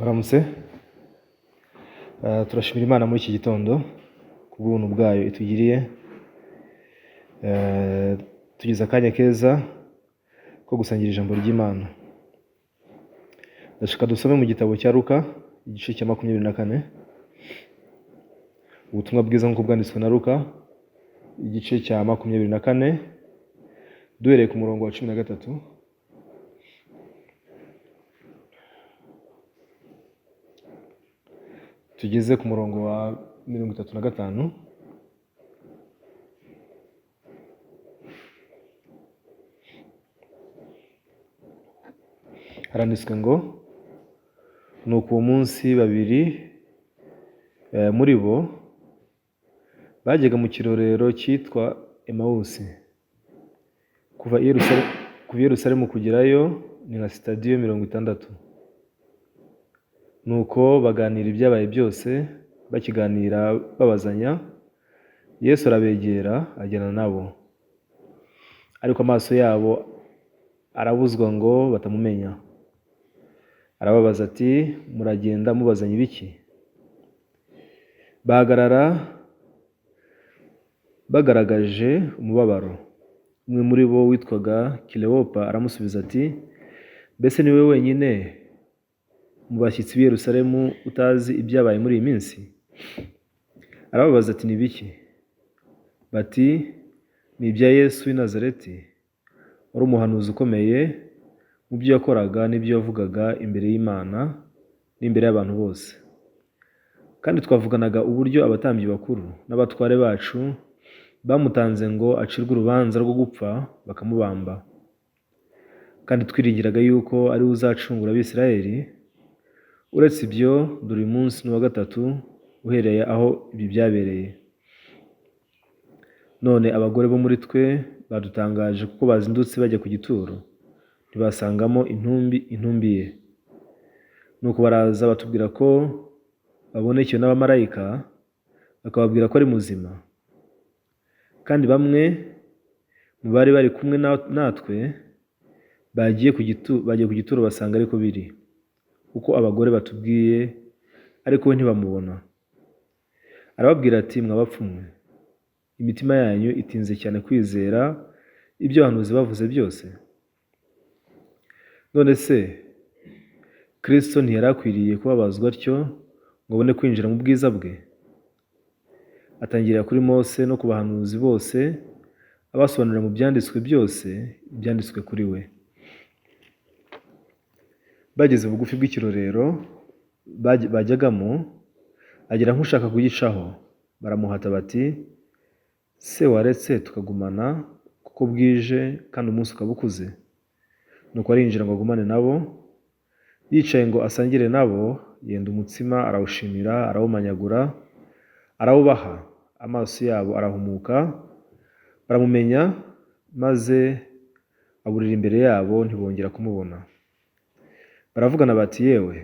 Baramutse. Turashimira Imana muri iki gitondo ku bw'ubuntu bwayo itugiriye. Tugize akanya keza ko gusangira ijambo ry'Imana. Ndashaka dusome mu gitabo cya Luka igice cya 24. Ubutumwa bwiza nk'uko bwanditswe na Luka igice cya 24 duhereye ku murongo wa 13. Tugeze ku murongo wa 35. Haranditswe ngo nuko uwo munsi babiri muri bo bajyaga mu kirorero cyitwa Emawusi. Kuva i Yerusalemu kugerayo ni nka sitadiyo 60. Nuko baganira ibyabaye byose, bakiganira babazanya, Yesu arabegera ajyana nabo. Ariko amaso yabo arabuzwa ngo batamumenya. Arababaza ati, muragenda mubazanya ibiki? Bahagarara bagaragaje umubabaro. Umwe muri bo witwaga Kilewopa aramusubiza ati, mbese ni wowe wenyine mu bashyitsi b'i Yerusalemu utazi ibyabaye muri iyi minsi? Arababaza ati, ni biki? Bati, ni ibya Yesu w'i Nazareti, wari umuhanuzi ukomeye mu byo yakoraga n'ibyo yavugaga imbere y'Imana n'imbere y'abantu bose. Kandi twavuganaga uburyo abatambyi bakuru n'abatware bacu bamutanze ngo acirwe urubanza rwo gupfa bakamubamba. Kandi twiringiraga yuko ari we uzacungura Abisirayeli. Uretse ibyo, dore uyu munsi ni uwa gatatu uhereye aho ibi byabereye. None abagore bo muri twe badutangaje kuko bazindutse bajya ku gituro, ntibasangamo intumbi ye. Nuko baraza batubwira ko babonekewe n'abamarayika, bakababwira ko ari muzima. Kandi bamwe mu bari bari kumwe natwe bagiye ku gituro basanga ariko biri uko abagore batubwiye, ariko we ntibamubona. Arababwira ati, mwabapfumwe, imitima yanyu itinze cyane kwizera ibyo abahanuzi bavuze byose. None se Kristo ntiyari akwiriye kubabazwa atyo ngo abone kwinjira mu bwiza bwe? Atangirira kuri Mose no ku bahanuzi bose, abasobanurira mu byanditswe byose ibyanditswe kuri we. Bageze bugufi bw'ikirorero bajyagamo, agera nk'ushaka kugicaho. Baramuhata bati, se waretse tukagumana kuko bwije kandi umunsi ukaba ukuze? Nuko arinjira ngo agumane nabo. Yicaye ngo asangire nabo, yenda umutsima arawushimira, arawumanyagura, arawubaha. Amaso yabo arahumuka, baramumenya, maze aburira imbere yabo, ntibongera kumubona. Baravugana bati, yewe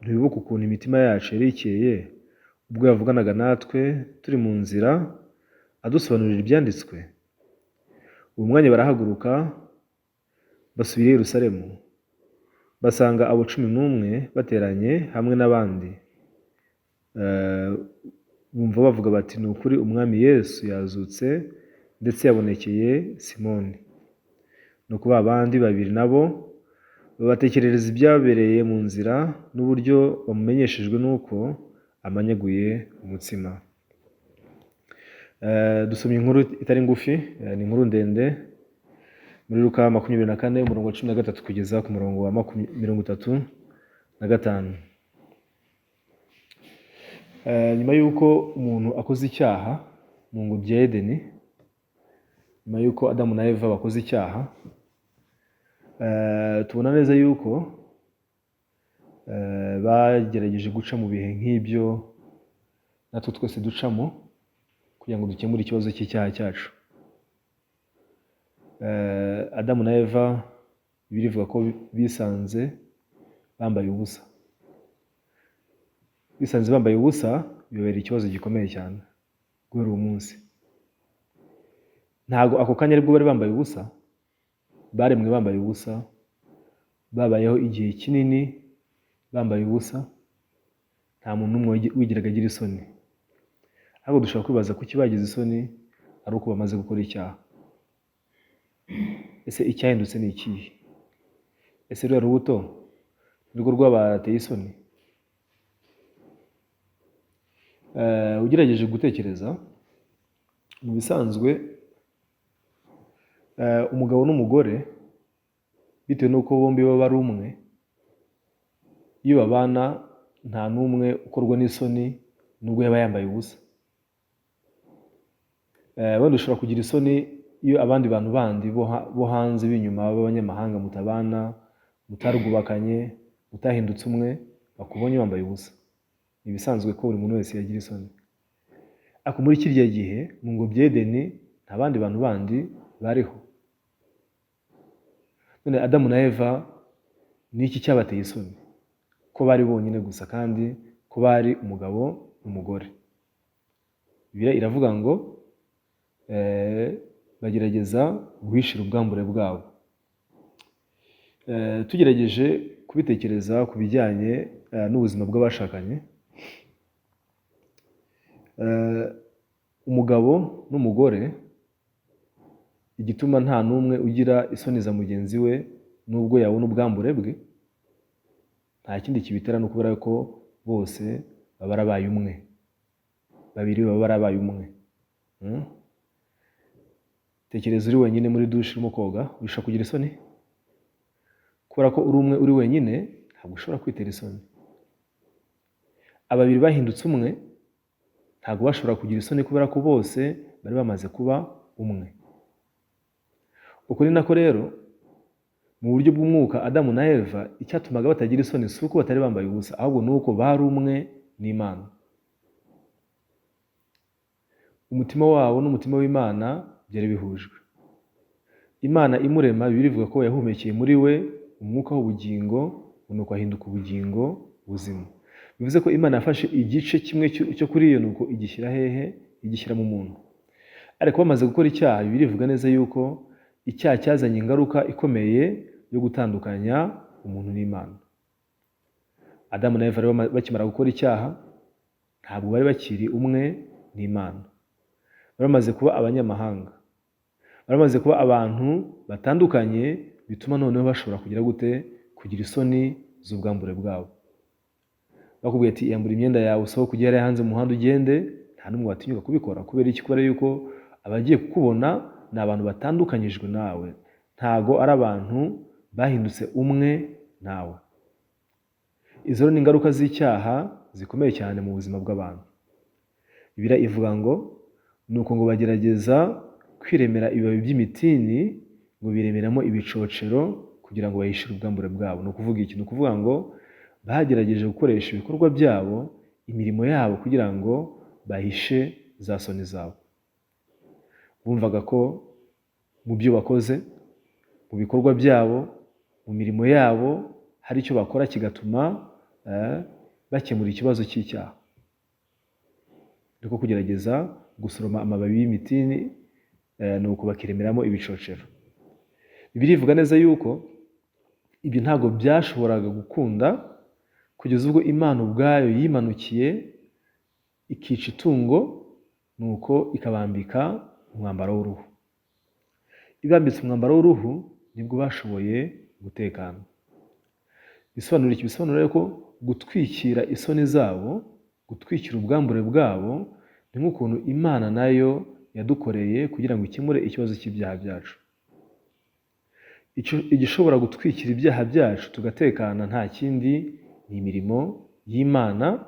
ntiwibuka ukuntu imitima yacu yari ikeye ubwo yavuganaga natwe turi mu nzira adusobanurira ibyanditswe? Uwo mwanya barahaguruka basubira i Yerusalemu, basanga abo 11 bateranye hamwe n'abandi. Bumva bavuga bati, ni ukuri umwami Yesu yazutse ndetse yabonekeye Simoni. Nuko ba bandi babiri nabo babatekerereza ibyabereye mu nzira n'uburyo bamumenyeshejwe n'uko amanyaguye umutsima. Dusomye inkuru itari ngufi, ni inkuru ndende muri Luka 24 umurongo wa 13 kugeza ku murongo wa 35. Nyuma y'uko umuntu akoze icyaha mu ngobyi ya Edeni, nyuma y'uko Adamu na Eva bakoze icyaha, tubona neza yuko bagerageje guca mu bihe nk'ibyo natwe twese ducamo kugira ngo dukemure ikibazo cy'icyaha cyacu. Adamu na Eva birivuga ko bisanze bambaye ubusa. Bisanze bambaye ubusa bibera ikibazo gikomeye cyane guhera uwo munsi. Ntago ako kanya aribwo bari bambaye ubusa, baremwe bambaye ubusa, babayeho igihe kinini bambaye ubusa, nta muntu n'umwe wigiraga agira isoni. Ahubwo dushobora kwibaza kuki bagize isoni ari uko bamaze gukora icyaha. Ese icyahindutse ni ikihe? Ese ruriya rubuto nirwo rwabateye isoni? Ugerageje gutekereza, mu bisanzwe umugabo n'umugore bitewe n'uko bombi baba ari umwe, iyo babana nta n'umwe ukorwa n'isoni nubwo yaba yambaye ubusa. Wenda ushobora kugira isoni iyo abandi bantu bandi bo hanze b'inyuma b'abanyamahanga mutabana, mutarwubakanye, mutahindutse umwe, bakubonye wambaye ubusa. Ni ibisanzwe ko buri muntu wese yagira isoni. Ariko muri kirya gihe mu ngobyi y'Edeni nta bandi bantu bandi bariho. None Adamu na Eva ni iki cyabateye isoni? Ko bari bonyine gusa kandi ko bari umugabo n'umugore. Bibiliya iravuga ngo bagerageza guhishira ubwambure bwabo. Tugerageje kubitekereza ku bijyanye n'ubuzima bw'abashakanye, umugabo n'umugore igituma nta n'umwe ugira isoni za mugenzi we nubwo yabona ubwambure bwe, nta kindi kibitera no kubera ko bose baba barabaye umwe, babiri baba barabaye umwe. Tekereza uri wenyine muri dushe urimo koga, ushobora kugira isoni? Kubera ko uri umwe uri wenyine ntabwo ushobora kwitera isoni. Ababiri bahindutse umwe ntabwo bashobora kugira isoni kubera ko bose bari bamaze kuba umwe. Uko ni nako rero mu buryo bw'umwuka Adamu na Eva icyatumaga batagira isoni si uko batari bambaye ubusa, ahubwo ni uko bari umwe n'Imana. Umutima wabo n'umutima w'Imana byari bihujwe. Imana imurema, Bibiliya ivuga ko yahumekeye muri we umwuka w'ubugingo, nuko ahinduka ubugingo buzima. Bivuze ko Imana yafashe igice kimwe cyo kuri iyo nuko igishyira hehe? Igishyira mu muntu. Ariko bamaze gukora icyaha, Bibiliya ivuga neza yuko icyaha cyazanye ingaruka ikomeye yo gutandukanya umuntu n'Imana. Adamu na Eva bakimara gukora icyaha ntabwo bari bakiri umwe n'Imana. Baramaze kuba abanyamahanga, baramaze kuba abantu batandukanye, bituma noneho bashobora kugira gute? Kugira isoni z'ubwambure bwabo. Bakubwiye ati yambura imyenda yawe usohoke ugere hanze mu muhanda ugende, nta n'umwe watinyuka kubikora. Kubera iki? Kubera yuko abagiye kukubona ni abantu batandukanyijwe nawe, ntago ari abantu bahindutse umwe nawe. Izo ni ingaruka z'icyaha zikomeye cyane mu buzima bw'abantu. Bibiliya ivuga ngo nuko ngo bagerageza kwiremera ibibabi by'imitini, ngo biremeramo ibicocero kugira ngo bahishire ubwambure bwabo. Ni ukuvuga iki? Ni ukuvuga ngo bagerageje gukoresha ibikorwa byabo, imirimo yabo kugira ngo bahishe za soni zabo. Bumvaga ko mu byo bakoze, mu bikorwa byabo, mu mirimo yabo hari icyo bakora kigatuma bakemura ikibazo cy'icyaha. Niko kugerageza gusoroma amababi y'imitini, nuko bakiremeramo ibicocero. Bibiliya ivuga neza yuko ibyo ntabwo byashoboraga gukunda kugeza ubwo Imana ubwayo yimanukiye ikica itungo, nuko ikabambika umwambaro w'uruhu. Ibambitse umwambaro w'uruhu nibwo bashoboye gutekana. Bisobanura iki? Bisobanura ko gutwikira isoni zabo, gutwikira ubwambure bwabo, ni nk'ukuntu Imana nayo yadukoreye kugira ngo ikemure ikibazo cy'ibyaha byacu. Igishobora gutwikira ibyaha byacu tugatekana nta kindi ni imirimo y'Imana,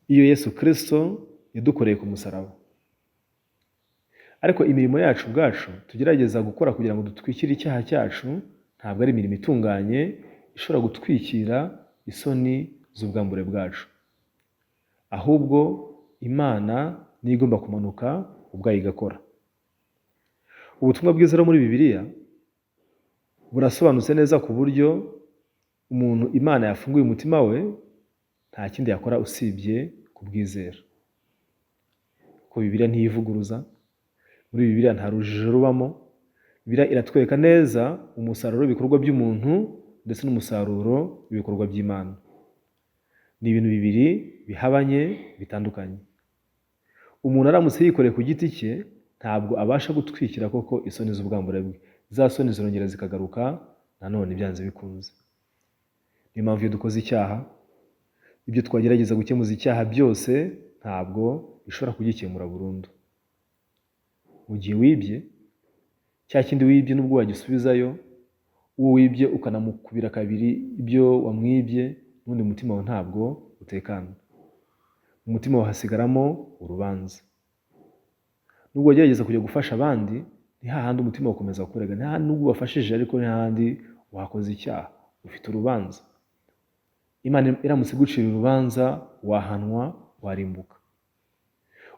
iyo Yesu Kristo yadukoreye ku musaraba. Ariko imirimo yacu ubwacu tugerageza gukora kugira ngo dutwikire icyaha cyacu ntabwo ari imirimo itunganye ishobora gutwikira isoni z'ubwambure bwacu. Ahubwo Imana niyo igomba kumanuka ubwayo igakora. Ubutumwa bwiza muri Bibiliya burasobanutse neza ku buryo umuntu Imana yafunguye umutima we nta kindi yakora usibye kubwizera. Ko Bibiliya ntiyivuguruza, muri Bibiliya nta rujijo rubamo. Bibiliya iratwereka neza umusaruro w'ibikorwa by'umuntu ndetse n'umusaruro w'ibikorwa by'Imana. Ni ibintu bibiri bihabanye bitandukanye. Umuntu aramutse yikoreye ku giti cye ntabwo abasha gutwikira koko isoni z'ubwambure bwe. Za soni zirongera zikagaruka nanone byanze bikunze. Niyo mpamvu iyo dukoze icyaha, ibyo twagerageza gukemuza icyaha byose ntabwo bishobora kugikemura burundu. Mu gihe wibye, cya kindi wibye nubwo wagisubizayo, uwo wibye ukanamukubira kabiri ibyo wamwibye, n'undi mutima wawe ntabwo utekana. Mu mutima wawe hasigaramo urubanza. Nubwo wagerageza kujya gufasha abandi, ni hahandi umutima ukomeza kurega. Ni hahandi nubwo ubafashije ariko ni hahandi wakoze icyaha, ufite urubanza. Imana iramutse igucira urubanza, wahanwa, warimbuka.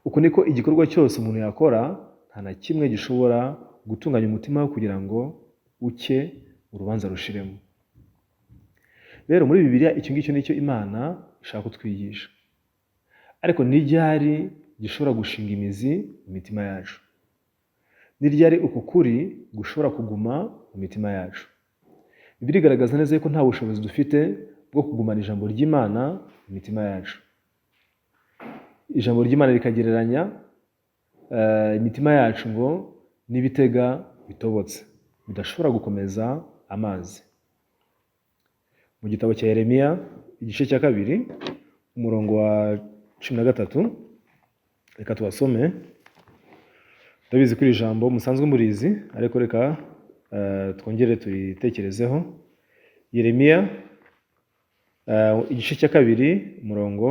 Uko niko igikorwa cyose umuntu yakora nta na kimwe gishobora gutunganya umutima we kugira ngo uke urubanza rushiremo. Rero muri Bibiliya icyo ngicyo nicyo Imana ishaka kutwigisha. Ariko ni ryari gishobora gushinga imizi mu mitima yacu? Ni ryari uko kuri gushobora kuguma mu mitima yacu? Bibiliya igaragaza neza ko nta bushobozi dufite bwo kugumana ijambo ry'Imana mu mitima yacu. Ijambo ry'Imana rikagereranya imitima yacu ngo n'ibitega bitobotse bidashobora gukomeza amazi. Mu gitabo cya Yeremiya igice cya 2 umurongo wa 13, reka tubasome. Ndabizi kuri ijambo musanzwe murizi, ariko reka twongere turitekerezeho. Yeremiya igice cya 2 umurongo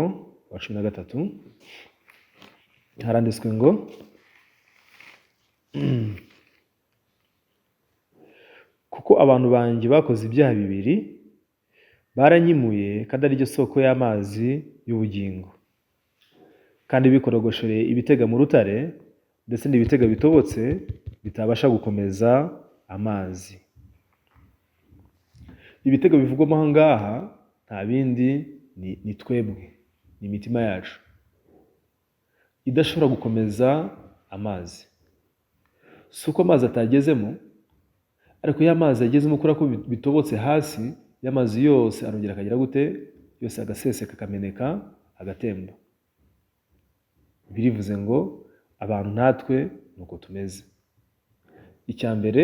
wa 13 haranditswe ngo kuko abantu banjye bakoze ibyaha bibiri, baranyimuye kandi ari ryo soko y'amazi y'ubugingo, kandi bikorogoshereye ibitega mu rutare, ndetse n'ibitega bitobotse bitabasha gukomeza amazi. Ibitega bivugwamo aha ngaha nta bindi ni twebwe, ni imitima yacu idashobora gukomeza amazi. Si uko amazi atagezemo, ariko iyo amazi yagezemo kubera ko bitobotse hasi, y'amazi yose arongera akagira gute? Yose agaseseka, akameneka, agatemba. Birivuze ngo abantu natwe nuko tumeze. Icya mbere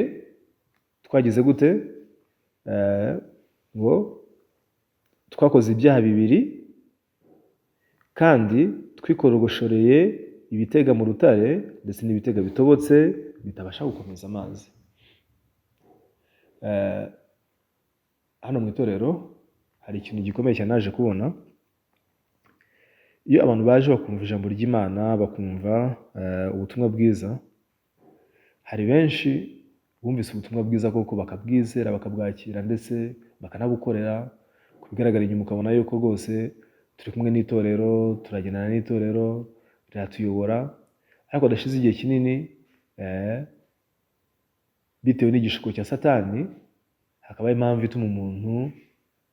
twagize gute? Ngo twakoze ibyaha bibiri kandi twikorogoshereye ibitega mu rutare, ndetse n'ibitega bitobotse bitabasha gukomeza amazi. Hano mu itorero hari ikintu gikomeye cyane naje kubona. Iyo abantu baje bakumva ijambo ry'Imana, bakumva ubutumwa bwiza, hari benshi bumvise ubutumwa bwiza koko bakabwizera, bakabwakira, ndetse bakanabukorera. Kubigaragara inyuma ukabona yuko rwose turi kumwe n'itorero, turagendana n'itorero, riratuyobora. Ariko adashize igihe kinini, bitewe n'igishuko cya Satani, hakaba impamvu ituma umuntu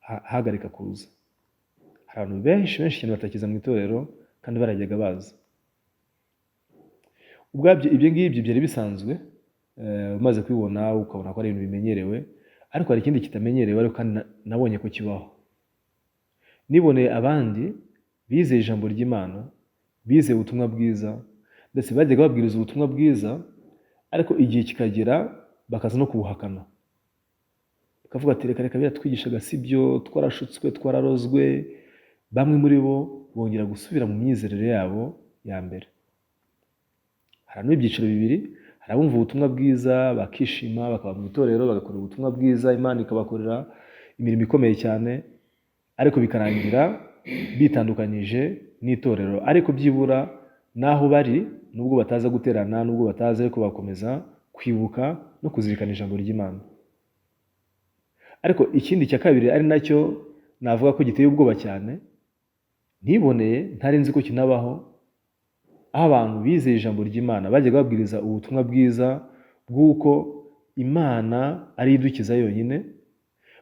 ahagarika kuza. Hari abantu benshi cyane batakiza mu itorero kandi barajyaga baza. Ubwabyo ibyo ngibyo byari bisanzwe, umaze kwibona ukabona ko ari ibintu bimenyerewe. Ariko hari ikindi kitamenyerewe, ariko kandi nabonye ko kibaho. Niboneye abandi bizeye ijambo ry'Imana, bizeye ubutumwa bwiza, ndetse bajyaga babwiriza ubutumwa bwiza, ariko igihe kikagera bakaza no kubuhakana. Bakavuga ati reka biratwigishaga sibyo, twarashutswe, twararozwe. Bamwe muri bo bongera gusubira mu myizerere yabo ya mbere. Hari ibyiciro bibiri. Hari abumva ubutumwa bwiza bakishima, bakaba mu itorero bagakora ubutumwa bwiza, Imana ikabakorera imirimo ikomeye cyane, ariko bikarangira bitandukanyije n'itorero. Ariko byibura naho bari, nubwo bataza guterana, nubwo bataza, ariko bakomeza kwibuka no kuzirikana ijambo ry'Imana. Ariko ikindi cya kabiri ari nacyo navuga ko giteye ubwoba cyane, niboneye ntari nzi ko kinabaho, aho abantu bizeye ijambo ry'Imana bajyaga babwiriza ubutumwa bwiza bw'uko Imana ari idukiza yonyine,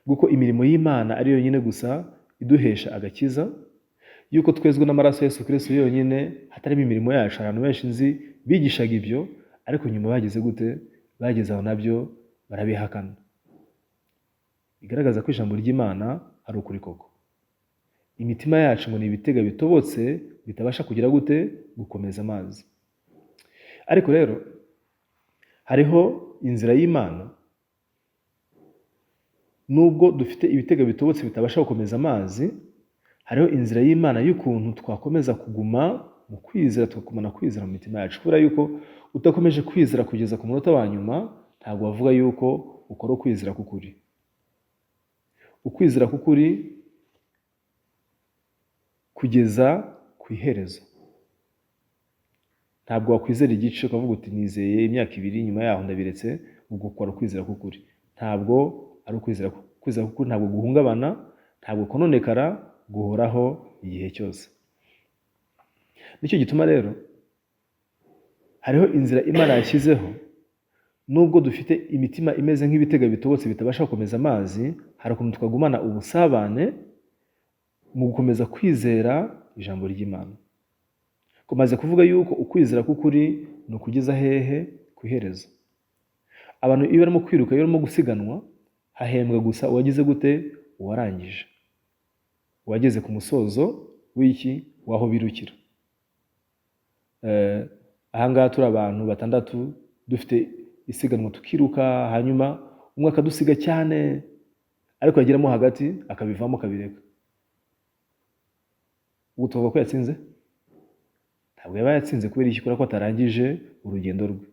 bw'uko imirimo y'Imana ari yonyine gusa iduhesha agakiza, yuko twezwe n'amaraso ya Yesu Kristo yonyine hatarimo imirimo yacu. Abantu benshi nzi bigishaga ibyo, ariko nyuma bageze gute? Bageze aho nabyo barabihakana. bigaragaza ko ijambo ry'Imana ari ukuri koko. Imitima yacu ngo ni ibitega bitobotse bitabasha kugira gute gukomeza amazi. Ariko rero hariho inzira y'Imana. Nubwo dufite ibitega bitobotse bitabasha gukomeza amazi, hariho inzira y'Imana y'ukuntu twakomeza kuguma mu kwizera, tugakomana kwizera mu mitima yacu. Kubera yuko udakomeje kwizera kugeza ku munota wa nyuma, ntabwo wavuga yuko ukora ukwizera k'ukuri. Ukwizera k'ukuri kugeza ku iherezo. Ntabwo wakwizera igice ukavuga uti nizeye imyaka 2 nyuma yaho ndabiretse, ubwo ukora ukwizera k'ukuri. Ntabwo ari ukwizera k'ukuri, ntabwo guhungabana, ntabwo kononekara, guhoraho igihe cyose. Nicyo gituma rero hariho inzira Imana yashyizeho. Nubwo dufite imitima imeze nk'ibitega bitobotse bitabasha gukomeza amazi, hari ukuntu twagumana ubusabane mu gukomeza kwizera ijambo ry'Imana. Kumaze kuvuga yuko ukwizera k'ukuri ni ukugeza hehe ku iherezo. Abantu iyo barimo kwiruka, iyo barimo gusiganwa, hahembwa gusa uwagize gute, uwarangije, uwageze ku musozo w'iki, waho birukira. Ahangaha turi abantu 6 dufite isiganwa tukiruka, hanyuma umwe akadusiga cyane, ariko yageramo hagati akabivamo akabireka. Ubwo tuvuga ko yatsinze? Ntabwo yaba yatsinze kubera iki? Kubera ko atarangije urugendo rwe.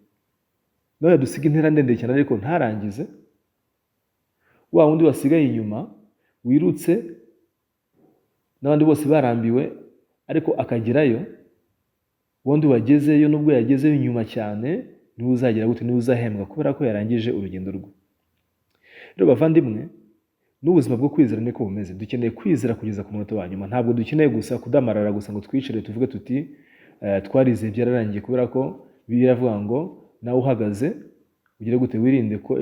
Nawe yadusiga intera ndende cyane ariko ntarangize. Wa wundi wasigaye inyuma wirutse n'abandi bose barambiwe, ariko akagerayo, wundi wagezeyo nubwo yagezeyo inyuma cyane niwe uzagira gute, niwe uzahembwa kubera ko yarangije urugendo rwe. Rero bavandimwe, n'ubuzima bwo kwizera niko bumeze. Dukeneye kwizera kugeza ku munota wa nyuma. Ntabwo dukeneye gusa kudamarara gusa ngo twicare tuvuge tuti twarize byararangiye, kubera ko biravuga ngo nawe uhagaze ugire gute, wirinde ko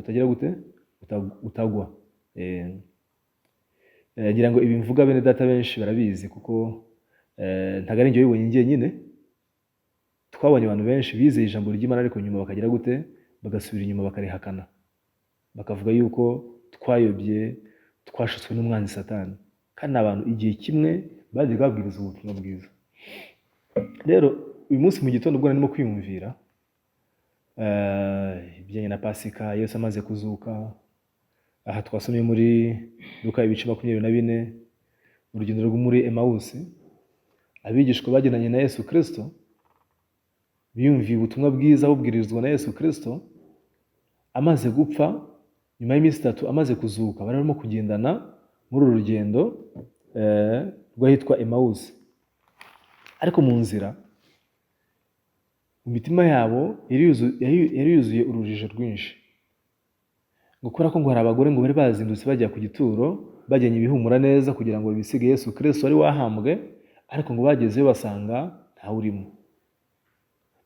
utagira gute, utagwa. Ngira ngo ibi mvuga bene data benshi barabizi, kuko ntago ari njye wibonye njyenyine. Twabonye abantu benshi bizeye ijambo ry'Imana ariko nyuma bakagira gute, bagasubira inyuma bakarihakana, bakavuga yuko twayobye, twashutswe n'umwanzi Satani. Kandi abantu igihe kimwe bagiye babwiriza ubutumwa bwiza. Rero uyu munsi mu gitondo ubwo narimo kwiyumvira ibijyanye na Pasika, Yesu amaze kuzuka. Aha twasomye muri Luka 24, urugendo rwo muri Emawusi. Abigishwa bagendanye na Yesu Kristo biyumviye ubutumwa bwiza bubwirizwa na Yesu Kristo. Amaze gupfa, nyuma y'iminsi 3 amaze kuzuka, barimo kugendana muri uru rugendo rwahitwa Emawusi. Ariko mu nzira, mu mitima yabo yari yuzuye urujijo rwinshi. Gukora ko ngo hari abagore ngo bari bazindutse bajya ku gituro, bajyanye ibihumura neza kugira ngo bisige Yesu Kristo wari wahambwe, ariko ngo bagezeyo basanga ntawe urimo.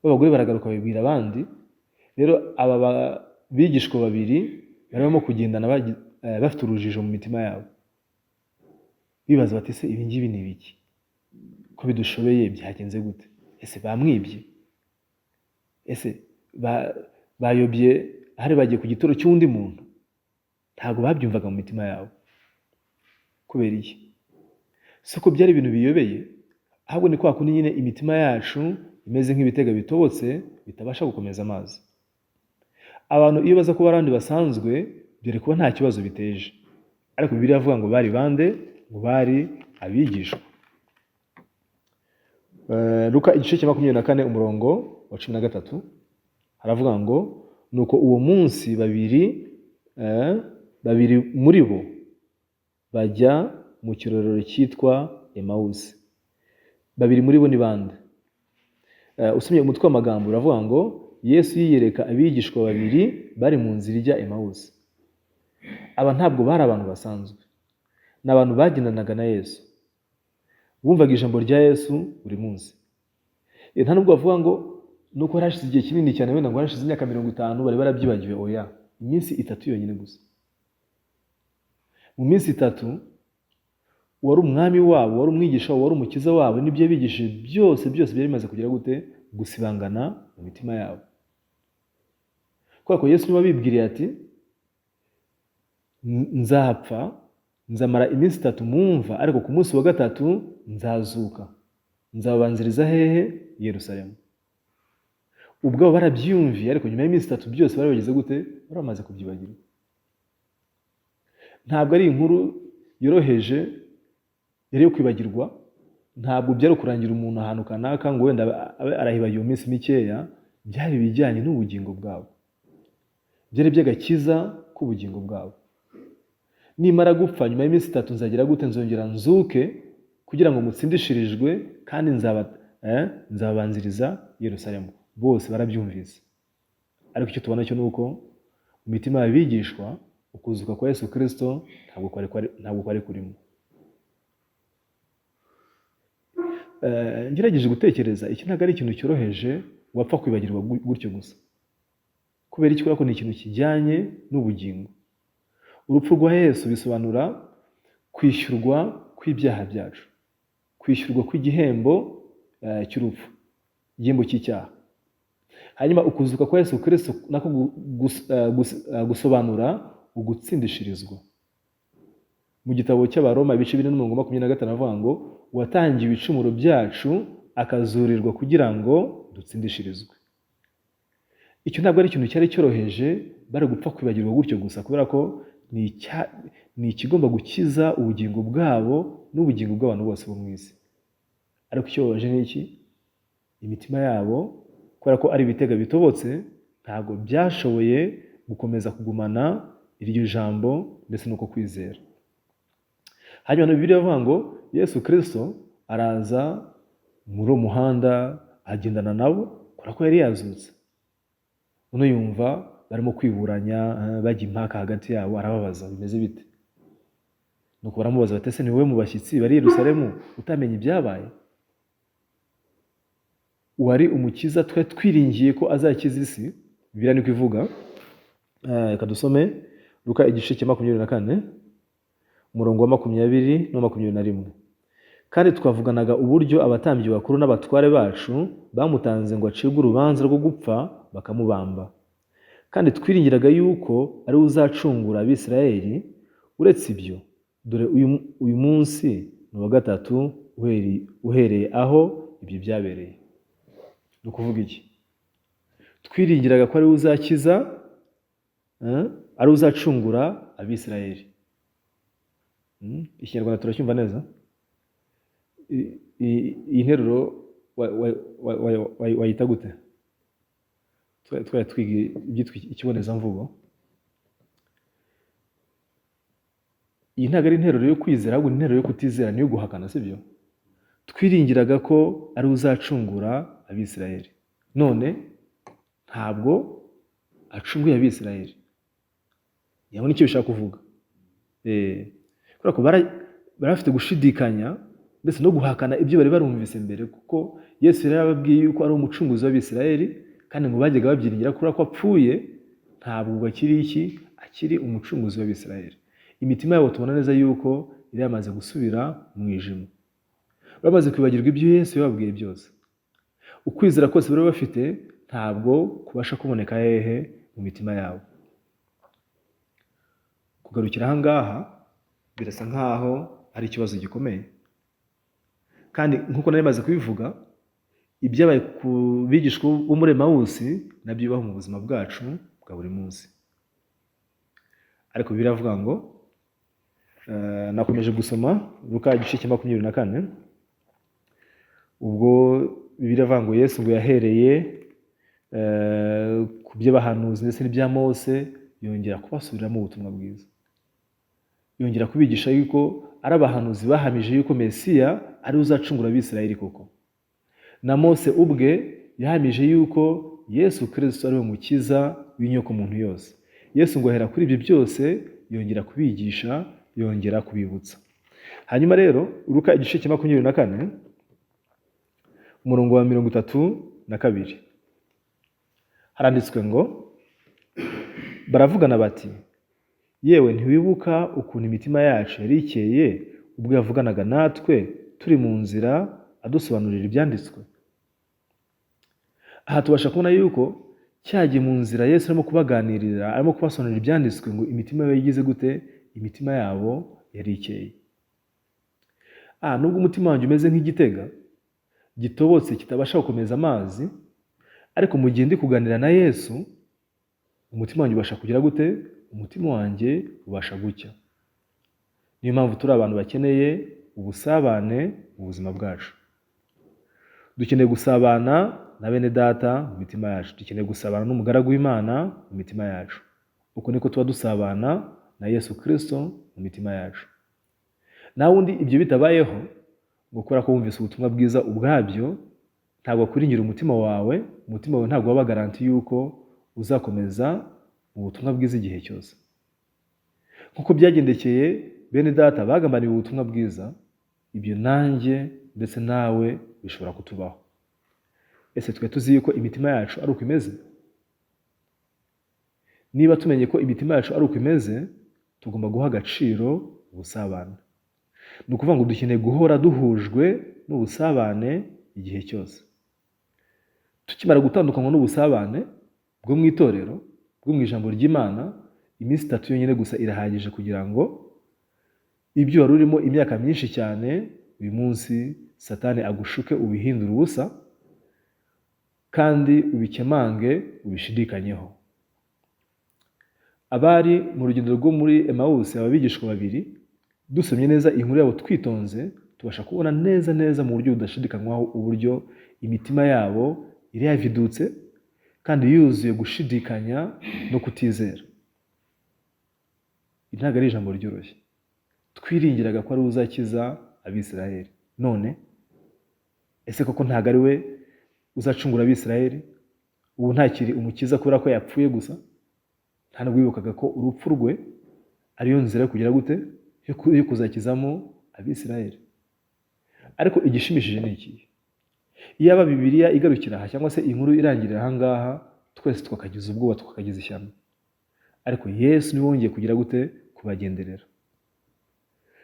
Abagore baragaruka babibwira abandi. Rero aba bigishwa 2 barimo kugendana bafite urujijo mu mitima yabo, bibaza bati se ibi ngibi ni biki, ko bidushobeye byagenze gute? Ese bamwibye? Ese bayobye hari bagiye ku gituro cy'undi muntu? Ntabwo babyumvaga mu mitima yabo. Kubera iki? Siko byari ibintu biyobeye, ahubwo ni kwa kundi nyine imitima yacu imeze nk'ibitega bitobotse bitabasha gukomeza amazi. Abantu iyo baza kuba abandi basanzwe, byari kuba nta kibazo biteje, ariko Bibiliya avuga ngo bari bande? Ngo bari abigishwa. Luka igice cya 24 umurongo wa 13 haravuga ngo nuko uwo munsi babiri muri bo bajya mu kirorero cyitwa Emawusi. 2 muri bo ni bande? Usomye umutwe w'amagambo uravuga ngo Yesu yiyereka abigishwa 2 bari mu nzira ijya Emawusi. Aba ntabwo bari abantu basanzwe, ni abantu bagendanaga na Yesu, bumvaga ijambo rya Yesu buri munsi. Nta nubwo bavuga ngo nuko harashize igihe kinini cyane, wenda ngo harashize imyaka 50 bari barabyibagiwe. Oya, iminsi 3 yonyine gusa. Mu minsi 3 wari umwami wabo, wari umwigisha wabo, wari umukiza wabo, n'ibyo bigishije byose byari bimaze kugira gute, gusibangana mu mitima yabo. Kubera ko Yesu niwe abibwiriye ati nzapfa, nzamara iminsi 3 mumva, ariko ku munsi wa gatatu nzazuka. Nzabanziriza hehe? Yerusalemu. Ubwo barabyumviye, ariko nyuma y'iminsi 3 byose bari bageze gute? Bari bamaze kubyibagirwa. Ntabwo ari inkuru yoroheje yari yo kwibagirwa, ntabwo byari kurangira umuntu ahantu kanaka ngo wenda arahibagiwe iminsi mikeya. Byari bijyanye n'ubugingo bwabo, byari by'agakiza k'ubugingo bwabo. Nimara gupfa nyuma y'iminsi 3 nzagira gute? Nzongera nzuke kugira ngo mutsindishirijwe, kandi nzabanziriza Yerusalemu. Bose barabyumvise, ariko icyo tubona cyo nuko mu mitima y'abigishwa ukuzuka kwa Yesu Kristo ntabwo kwari kurimo. Ngerageje gutekereza, iki ntabwo ari ikintu cyoroheje wapfa kwibagirwa gutyo gusa. Kubera iki? Kubera ko ni ikintu kijyanye n'ubugingo. Urupfu rwa Yesu bisobanura kwishyurwa kw'ibyaha byacu, kwishyurwa kw'igihembo cy'urupfu, igihembo cy'icyaha. Hanyuma ukuzuka kwa Yesu Kristo nako gusobanura ugutsindishirizwa. Mu gitabo cy'Abaroma ibice 4:25 avuga ngo watangiye ibicumuro byacu akazurirwa kugira ngo dutsindishirizwe. Icyo ntabwo ari ikintu cyari cyoroheje bari gupfa kwibagirwa gutyo gusa, kubera ko ni ikigomba gukiza ubugingo bwabo n'ubugingo bw'abantu bose bo mu isi. Ariko icyo babaje ni iki? Imitima yabo, kubera ko ari ibitega bitobotse, ntabwo byashoboye gukomeza kugumana iryo jambo ndetse nuko kwizera. Hanyuma Bibiliya ivuga ngo Yesu Kristo araza muri uwo muhanda agendana nabo, kubera ko yari yazutse. Uno yumva barimo kwiburanya, bajya impaka hagati yabo, arababaza bimeze bite? Nuko baramubaza bati ese ni wowe mu bashyitsi bari Yerusalemu utamenye ibyabaye? Wari umukiza twe twiringiye ko azakiza isi. Bibiliya niko ivuga. Reka dusome Luka igice cya 24 umurongo wa 20 no 21. Kandi twavuganaga uburyo abatambyi bakuru n'abatware bacu bamutanze ngo acibwe urubanza rwo gupfa bakamubamba. Kandi twiringiraga yuko ari uzacungura Abisirayeli. Uretse ibyo, dore uyu munsi ni wa gatatu uhereye aho ibyo byabereye. Ni ukuvuga iki? Twiringiraga ko ari uzakiza, ari uzacungura Abisirayeli. Ikinyarwanda turacyumva neza? Iyi nteruro wayita gute? Twari twiga ibyitwa ikibonezamvugo. Iyi ntabwo ari interuro yo kwizera, ahubwo ni interuro yo kutizera, niyo guhakana, sibyo? Twiringiraga ko ari uzacungura Abisirayeli, none ntabwo acunguye Abisirayeli. Yabona icyo bishaka kuvuga. Kubera ko bari bafite gushidikanya ndetse no guhakana ibyo bari barumvise mbere, kuko Yesu yari yababwiye yuko ari umucunguzi w'Abisirayeli, kandi ngo bajyaga babyiringira kubera ko apfuye ntabwo akiri umucunguzi w'Abisirayeli. Imitima yabo tubona neza yuko yari yamaze gusubira mu mwijima, bamaze kwibagirwa ibyo Yesu yababwiye byose. Ukwizera kose bari bafite ntabwo kubasha kuboneka hehe? Mu mitima yabo. Kugarukira aha ngaha birasa nkaho ari ikibazo gikomeye, kandi nk'uko nari maze kubivuga, ibyabaye ku bigishwa bo muri Emawusi nabyo bibaho mu buzima bwacu bwa buri munsi. Ariko biravuga ngo nakomeje gusoma Luka igice cya 24. Ubwo Bibiliya ivuga ngo Yesu ngo yahereye ku by'abahanuzi ndetse n'ibya Mose, yongera kubasubiriramo ubutumwa bwiza. Yongera kubigisha yuko ari abahanuzi bahamije yuko Mesiya ari uzacungura Abisirayeli koko. Na Mose ubwe yahamije yuko Yesu Kristo ari we mukiza w'inyoko muntu yose. Yesu ngo ahera kuri ibyo byose yongera kubigisha, yongera kubibutsa. Hanyuma rero Luka igice cya 24 umurongo wa 32 haranditswe ngo baravugana bati yewe ntiwibuka ukuntu imitima yacu yari ikeye ubwo yavuganaga natwe turi mu nzira adusobanurira ibyanditswe. Aha tubasha kubona yuko cyagiye mu nzira Yesu arimo kubaganirira, arimo kubasobanurira ibyanditswe ngo imitima yabo yigize gute? Imitima yabo yari ikeye. Nubwo umutima wanjye umeze nk'igitega gitobotse kitabasha gukomeza amazi, ariko mu gihe ndi kuganira na Yesu, umutima wanjye ubasha kugira gute? Umutima wanjye ubasha gucya. Niyo mpamvu turi abantu bakeneye ubusabane mu buzima bwacu. Dukeneye gusabana na bene data mu mitima yacu. Dukeneye gusabana n'umugaragu w'Imana mu mitima yacu. Uko niko tuba dusabana na Yesu Kristo mu mitima yacu. Na wundi ibyo bitabayeho, ngo kubera ko wumvise ubutumwa bwiza ubwabyo, ntabwo akuringira umutima wawe ntabwo waba garanti yuko uzakomeza mu butumwa bwiza igihe cyose. Nkuko byagendekeye bene data bagambaniye ubutumwa bwiza, ibyo nanjye ndetse nawe bishobora kutubaho. Ese twe tuzi yuko imitima yacu ari uko imeze? Niba tumenye ko imitima yacu ari uko imeze, tugomba guha agaciro ubusabane. Ni ukuvuga ngo dukeneye guhora duhujwe n'ubusabane igihe cyose. Tukimara gutandukanywa n'ubusabane bwo mu itorero, bwo mu ijambo ry'Imana, iminsi 3 yonyine gusa irahagije kugira ngo ibyo wari urimo imyaka myinshi cyane, uyu munsi Satani agushuke ubihindura ubusa, kandi ubikemange ubishidikanyeho. Abari mu rugendo rwo muri Emawusi, aba bigishwa babiri, dusomye neza inkuru yabo twitonze, tubasha kubona neza mu buryo budashidikanywaho uburyo imitima yabo iri yavidutse kandi yuzuye gushidikanya no kutizera. Ntabwo ari ijambo ryoroshye. Twiringiraga ko ari uzakiza Abisiraheli. None ese koko ntabwo ari we uzacungura Abisiraheli? Ubu ntakiri umukiza kubera ko yapfuye gusa? Nta nubwo wibukaga ko urupfu rwe ariyo nzira yo kugira gute? Yo kuzakizamo Abisiraheli. Ariko igishimishije ni iki? Iyaba Bibiliya igarukira aha cyangwa se inkuru irangirira aha ngaha, twese twakagize ubwoba, twakagize ishyano. Ariko Yesu niwe wongeye kugira gute? Kubagenderera.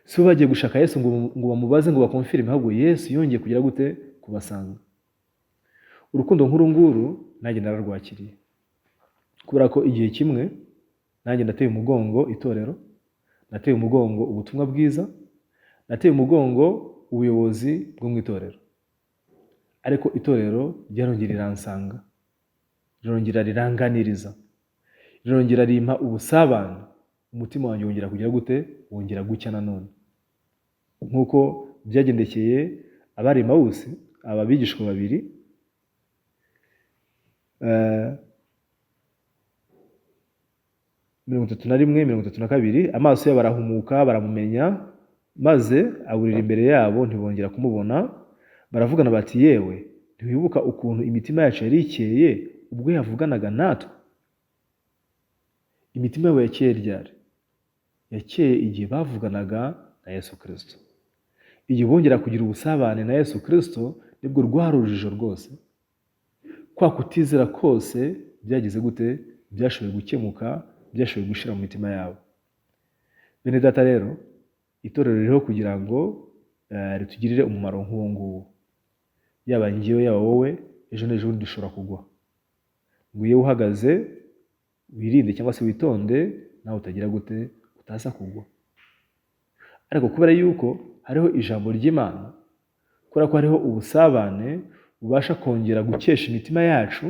Si bo bagiye gushaka Yesu ngo bamubaze ngo bakonfirme, ahubwo Yesu yongeye kugira gute? Kubasanga. Urukundo nkuru nguru nanjye nararwakiriye, kubera ko igihe kimwe nanjye nateye umugongo itorero, nateye umugongo ubutumwa bwiza, nateye umugongo ubuyobozi bwo mu itorero. Ariko itorero ryarongera riransanga, rirongera riranganiriza, rirongera rimpa ubusabane. Umutima wanjye wongera kugira gute? Wongera gucya nanone. Nkuko byagendekeye abari Emawusi, aba bigishwa babiri, 31, 32, amaso yabo barahumuka, baramumenya, maze aburira imbere yabo, ntibongera kumubona. Baravugana bati, yewe ntiwibuka ukuntu imitima yacu yari ikeye ubwo yavuganaga natwe? Imitima yabo yakeye ryari? Yakeye igihe bavuganaga na Yesu Kristo. Igihe bongera kugira ubusabane na Yesu Kristo, nibwo rwari urujijo rwose. Kwa kutizera kose byagize gute? Byashoboye gukemuka, byashoboye gushira mu mitima yabo. Bene data rero, itorero ririho kugira ngo ritugirire umumaro nk'uwo nguwo. Yaba njyewe yaba wowe, ejo n'ejo dushobora kugwa. Ngo iyo uhagaze wirinde cyangwa se witonde, nawe utagira gute? Utaza kugwa. Ariko kubera yuko hariho ijambo ry'Imana, kubera ko hariho ubusabane bubasha kongera gukesha imitima yacu,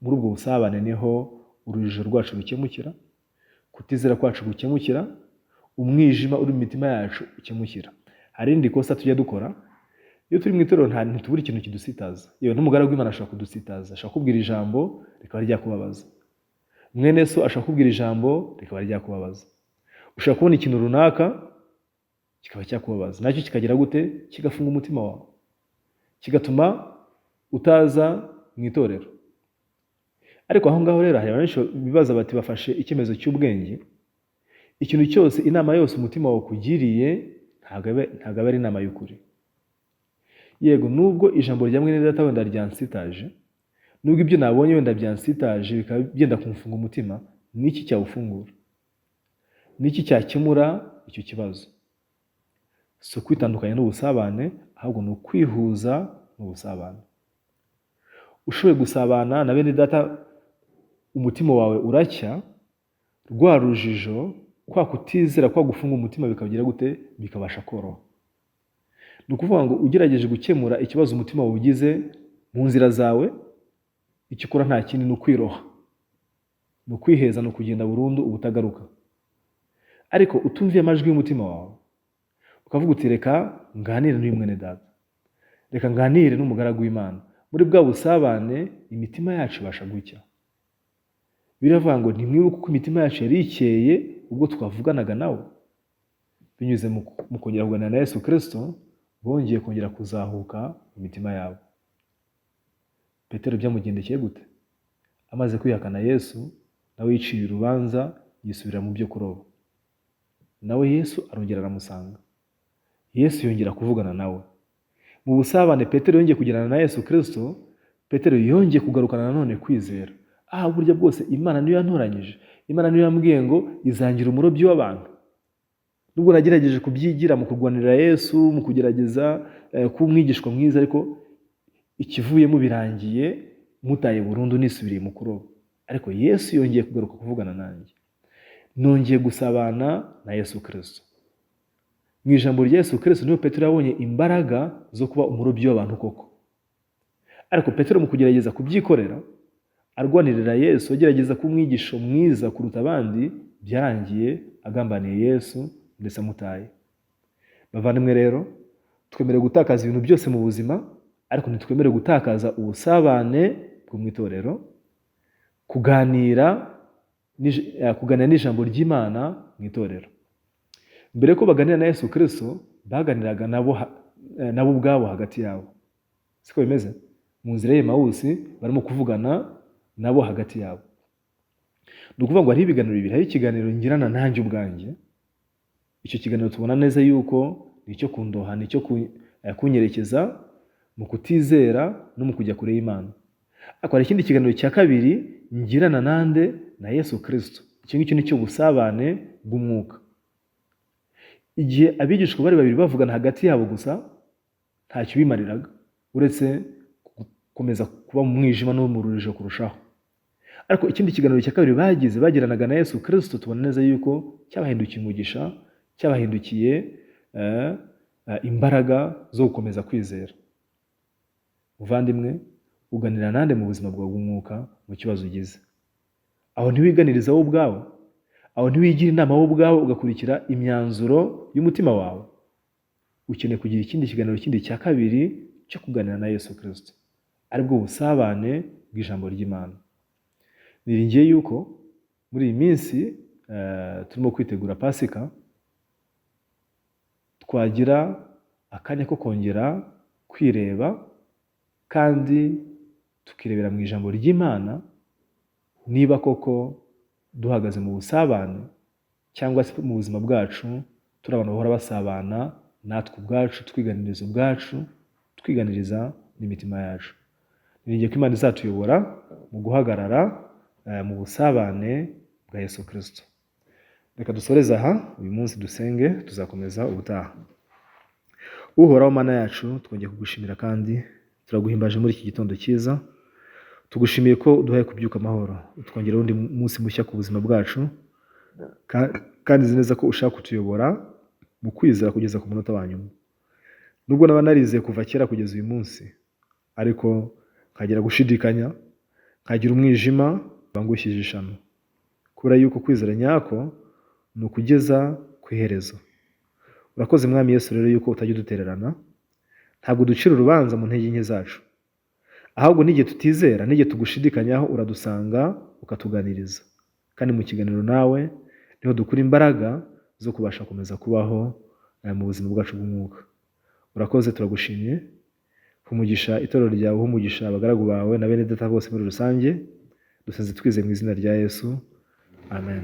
muri ubwo busabane niho urujijo rwacu rukemukira, kutizera kwacu gukemukira, umwijima uri mu mitima yacu ukemukira. Hari irindi kosa tujya dukora, iyo turi mu itorero ntitubura ikintu kidusitaza. Yewe n'umugaragu w'Imana ashobora kudusitaza, ashobora kubwira ijambo rikaba ryakubabaza. Mwene so ashobora kubwira ijambo rikaba ryakubabaza. Ushobora kubona ikintu runaka kikaba cyakubabaza, nacyo kikagira gute? Kigafunga umutima wawe, kigatuma utaza mu itorero. Ariko aho ngaho rero hari benshi bibaza bati, bafashe icyemezo cy'ubwenge, ikintu cyose, inama yose umutima wawe kugiriye ntabwo ari inama y'ukuri. Yego nubwo ijambo rya mwene data wenda ryansitaje, nubwo ibyo nabonye wenda byansitaje bikaba byenda kumfunga umutima, niki cyawufungura? Niki cyakemura icyo kibazo? So kwitandukanya n'ubusabane, ahubwo ni ukwihuza n'ubusabane. ushoboye gusabana na bene data, umutima wawe uracya, rwa rujijo, kwa kutizera, kwa gufunga umutima bikagira gute, bikabasha koroha. Ni ukuvuga ngo ugerageje gukemura ikibazo umutima wawe ugize mu nzira zawe, icyo ukora nta kindi ni ukwiroha, ni ukwiheza, ni ukugenda burundu ubutagaruka. Ariko utumviye amajwi y'umutima wawe, ukavuga uti reka nganire n'uyu mwene data, reka nganire n'umugaragu w'Imana, muri bwa busabane imitima yacu ibasha gucya. Biravuga ngo ntimwibuke uko imitima yacu yari ikeye ubwo twavuganaga nawe. Binyuze mu kongera kuganira na Yesu Kristo, bongeye kongera kuzahuka imitima yabo. Petero byamugendekeye gute? Amaze kwihakana Yesu, nawe yiciye urubanza, yisubira mu byo kuroba. Nawe Yesu arongera aramusanga. Yesu yongera kuvugana nawe. Mu busabane Petero yongeye kugirana na Yesu Kristo, Petero yongeye kugarukana nanone kwizera. Burya bwose Imana niyo yantoranyije. Imana niyo yambwiye ngo izangira umurobyi w'abantu. Nubwo nagerageje kubyigira mu kurwanira Yesu, mu kugerageza kuba umwigishwa mwiza, ariko ikivuyemo birangiye mutaye burundu nisubiriye mu kuroba. Ariko Yesu yongeye kugaruka kuvugana nanjye. Nongeye gusabana na Yesu Kristo. Mu ijambo rya Yesu Kristo niho Petero yabonye imbaraga zo kuba umurobyi w'abantu koko. Ariko Petero mu kugerageza kubyikorera, arwanirira Yesu, agerageza kuba umwigisha mwiza kuruta abandi, byarangiye agambaniye Yesu ndetse amutaye. Bavandimwe rero, twemerewe gutakaza ibintu byose mu buzima, ariko ntitwemerewe gutakaza ubusabane bwo mu itorero, kuganira n'ijambo ry'Imana mu itorero. Mbere ko baganira na Yesu Kristo, baganiraga nabo ubwabo hagati yabo. Siko bimeze? Mu nzira y'Emawusi barimo kuvugana nabo hagati yabo. Ni ukuvuga ngo hari ibiganiro bibiri. Hari ikiganiro ngirana nanjye ubwanjye. Icyo kiganiro tubona neza yuko ni icyo kundoha, ni icyo kunyerekeza mu kutizera no mu kujya kure y'Imana. Ariko hari ikindi kiganiro cya kabiri ngirana nande na Yesu Kristo. Icyo ngicyo ni cyo busabane bw'umwuka. Igihe abigishwa bari babiri bavugana hagati yabo gusa, ntacyo bimariraga uretse gukomeza kuba mu mwijima no mu rujijo kurushaho. Ariko ikindi kiganiro cya kabiri bagiranaga na Yesu Kristo, tubona neza yuko cyabahindukiye umugisha, cyabahindukiye imbaraga zo gukomeza kwizera. Muvandimwe, uganira nande mu buzima bwawe bw'umwuka mu kibazo ugize. Aho ntiwiganiriza wowe ubwawe, aho ntiwigira inama wowe ubwawe ugakurikira imyanzuro y'umutima wawe. Ukeneye kugira ikindi kiganiro kindi cya kabiri cyo kuganira na Yesu Kristo, aribwo busabane bw'ijambo ry'Imana. Niringiye yuko muri iyi minsi turimo kwitegura Pasika, twagira akanya ko kongera kwireba kandi tukirebera mu ijambo ry'Imana niba koko duhagaze mu busabane, cyangwa se mu buzima bwacu turi abantu bahora basabana natwe ubwacu, twiganiriza ubwacu, twiganiriza n'imitima yacu. Niringiye ko Imana izatuyobora mu guhagarara mu busabane bwa Yesu Kristo. Reka dusoreze aha uyu munsi, dusenge, tuzakomeza ubutaha. Uhoraho Mana yacu, twongeye kugushimira kandi turaguhimbaje muri iki gitondo cyiza. Tugushimiye ko uduhaye kubyuka amahoro, utwongera undi munsi mushya ku buzima bwacu, kandi uzi neza ko ushaka kutuyobora mu kwizera kugeza ku munota wa nyuma. Nubwo naba narizeye kuva kera kugeza uyu munsi, ariko nkagira gushidikanya, nkagira umwijima bangushyije ishano. Kubera yuko kwizera nyako ni ukugeza ku iherezo. Urakoze Mwami Yesu rero yuko utajya udutererana, ntabwo ducira urubanza mu ntege nke zacu, ahubwo n'igihe tutizera, n'igihe tugushidikanyaho uradusanga ukatuganiriza. Kandi mu kiganiro nawe niho dukura imbaraga zo kubasha komeza kubaho mu buzima bwacu bw'umwuka. Urakoze, turagushimye. Umugisha itorero ryawe, umugisha abagaragu bawe na bene data bose muri rusange, dusenze twizeye mu izina rya Yesu. Amen.